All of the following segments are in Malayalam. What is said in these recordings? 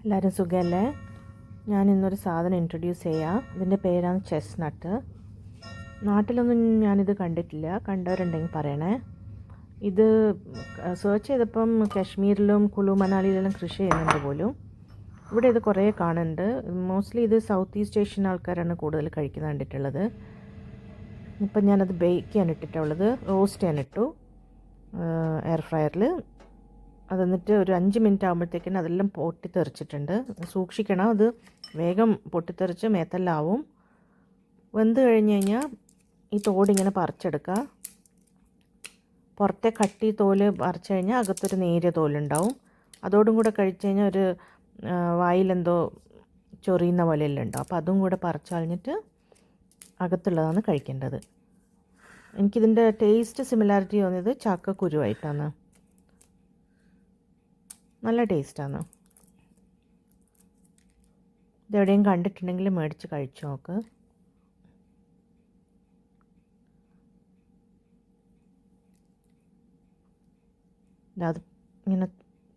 എല്ലാവരും സുഖമല്ലേ? ഞാനിന്നൊരു സാധനം ഇൻട്രൊഡ്യൂസ് ചെയ്യാം. ഇതിൻ്റെ പേരാണ് ചെസ്നട്ട്. നാട്ടിലൊന്നും ഞാനിത് കണ്ടിട്ടില്ല. കണ്ടവരുണ്ടെങ്കിൽ പറയണേ. ഇത് സെർച്ച് ചെയ്തപ്പം കാശ്മീരിലും കുളു മണാലിയിലെല്ലാം കൃഷി ചെയ്യുന്നുണ്ട് പോലും. ഇവിടെ ഇത് കുറേ കാണുന്നുണ്ട്. മോസ്റ്റ്ലി ഇത് സൗത്ത് ഈസ്റ്റ് ഏഷ്യൻ ആൾക്കാരാണ് കൂടുതൽ കഴിക്കുന്നത് കണ്ടിട്ടുള്ളത്. ഇപ്പം ഞാനത് ബേക്ക് ചെയ്യാൻ ഇട്ടിട്ടുള്ളത്, റോസ്റ്റ് ചെയ്യാൻ ഇട്ടു എയർ ഫ്രയറിൽ. അത് എന്നിട്ട് ഒരു 5 മിനിറ്റ് ആകുമ്പോഴത്തേക്കിനും അതെല്ലാം പൊട്ടിത്തെറിച്ചിട്ടുണ്ട്. സൂക്ഷിക്കണം, അത് വേഗം പൊട്ടിത്തെറിച്ച് മേത്തെല്ലാം ആവും. വെന്ത് കഴിഞ്ഞ് കഴിഞ്ഞാൽ ഈ തോടിങ്ങനെ പറിച്ചെടുക്കുക. പുറത്തെ കട്ടി തോല് പറിച്ചു കഴിഞ്ഞാൽ അകത്തൊരു നേരിയ തോലുണ്ടാവും. അതോടും കൂടെ കഴിച്ച് കഴിഞ്ഞാൽ ഒരു വായിലെന്തോ ചൊറിയുന്ന പോലെയെല്ലാം ഉണ്ടാവും. അപ്പോൾ അതും കൂടെ പറിച്ചു കളഞ്ഞിട്ട് അകത്തുള്ളതാണ് കഴിക്കേണ്ടത്. എനിക്കിതിൻ്റെ ടേസ്റ്റ് സിമിലാരിറ്റി തോന്നിയത് ചക്കക്കുരുവായിട്ടാണ്. നല്ല ടേസ്റ്റാണ്. ഇതെവിടെയും കണ്ടിട്ടുണ്ടെങ്കിൽ മേടിച്ച് കഴിച്ചു നോക്ക്. അത് ഇങ്ങനെ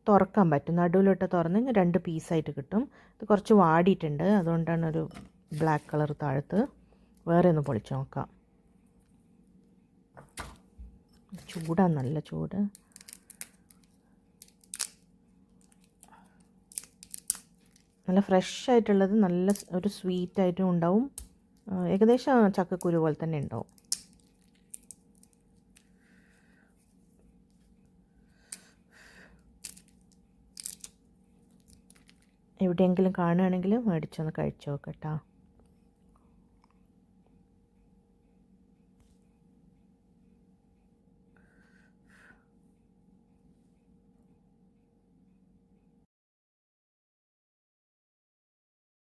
തുറക്കാൻ പറ്റും. നടുവിലോട്ട് തുറന്ന് 2 പീസായിട്ട് കിട്ടും. ഇത് കുറച്ച് വാടിയിട്ടുണ്ട്, അതുകൊണ്ടാണ് ഒരു ബ്ലാക്ക് കളർ താഴത്ത്. വേറെ ഒന്ന് പൊളിച്ച് നോക്കാം. ചൂടാണ്, നല്ല ചൂട്. നല്ല ഫ്രഷ് ആയിട്ടുള്ളത്, നല്ല ഒരു സ്വീറ്റായിട്ടും ഉണ്ടാവും. ഏകദേശം ചക്കക്കുരു പോലെ തന്നെ ഉണ്ടാവും. എവിടെയെങ്കിലും കാണുകയാണെങ്കിൽ മേടിച്ചൊന്ന് കഴിച്ചു നോക്കട്ടോ.